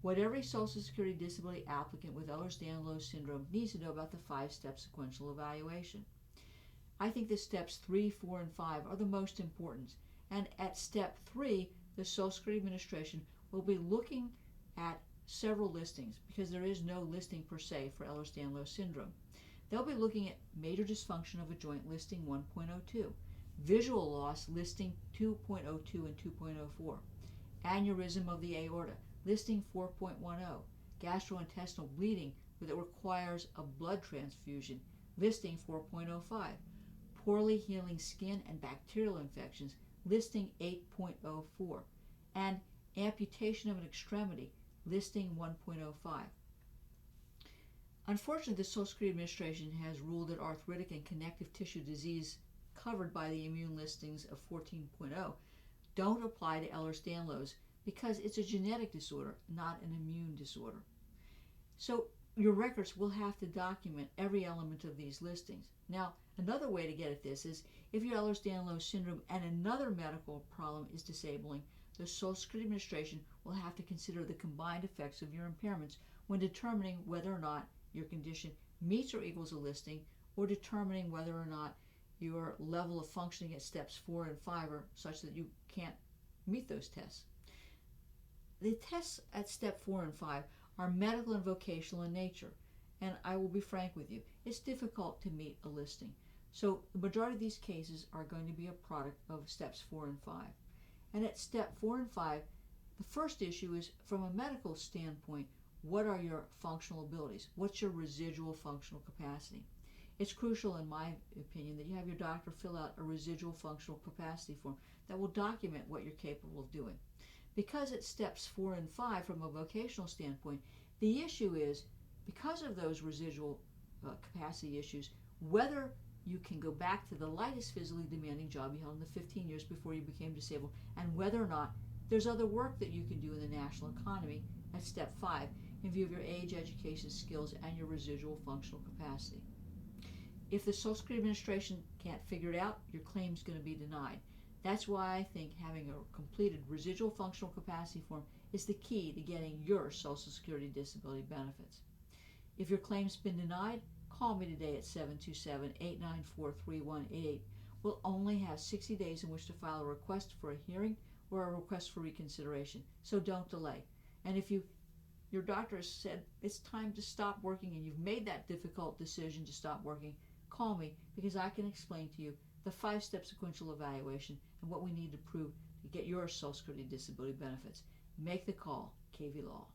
what every Social Security disability applicant with Ehlers-Danlos syndrome needs to know about the 5-step sequential evaluation. I think that steps 3, 4, and 5 are the most important. And at step 3, the Social Security Administration will be looking at several listings because there is no listing per se for Ehlers-Danlos syndrome. They'll be looking at major dysfunction of a joint, listing 1.02, visual loss, listing 2.02 and 2.04, aneurysm of the aorta, listing 4.10, gastrointestinal bleeding that requires a blood transfusion, listing 4.05, poorly healing skin and bacterial infections, listing 8.04, and amputation of an extremity, listing 1.05. Unfortunately, the Social Security Administration has ruled that arthritic and connective tissue disease covered by the immune listings of 14.0 don't apply to Ehlers-Danlos because it's a genetic disorder, not an immune disorder. So your records will have to document every element of these listings. Now, another way to get at this is if your Ehlers-Danlos syndrome and another medical problem is disabling, the Social Security Administration will have to consider the combined effects of your impairments when determining whether or not your condition meets or equals a listing, or determining whether or not your level of functioning at steps 4 and 5 are such that you can't meet those tests. The tests at step 4 and 5 are medical and vocational in nature, and I will be frank with you, it's difficult to meet a listing. So the majority of these cases are going to be a product of steps 4 and 5. And at step 4 and 5, the first issue is, from a medical standpoint, what are your functional abilities? What's your residual functional capacity? It's crucial, in my opinion, that you have your doctor fill out a residual functional capacity form that will document what you're capable of doing. Because at steps 4 and 5, from a vocational standpoint, the issue is, because of those residual capacity issues, whether you can go back to the lightest physically demanding job you held in the 15 years before you became disabled, and whether or not there's other work that you can do in the national economy at step 5 in view of your age, education, skills, and your residual functional capacity. If the Social Security Administration can't figure it out, your claim's going to be denied. That's why I think having a completed residual functional capacity form is the key to getting your Social Security disability benefits. If your claim's been denied, call me today at 727-894-3188. We'll only have 60 days in which to file a request for a hearing or a request for reconsideration, so don't delay. And if your doctor has said it's time to stop working and you've made that difficult decision to stop working, call me because I can explain to you the 5-step sequential evaluation and what we need to prove to get your Social Security disability benefits. Make the call. Cavey Law.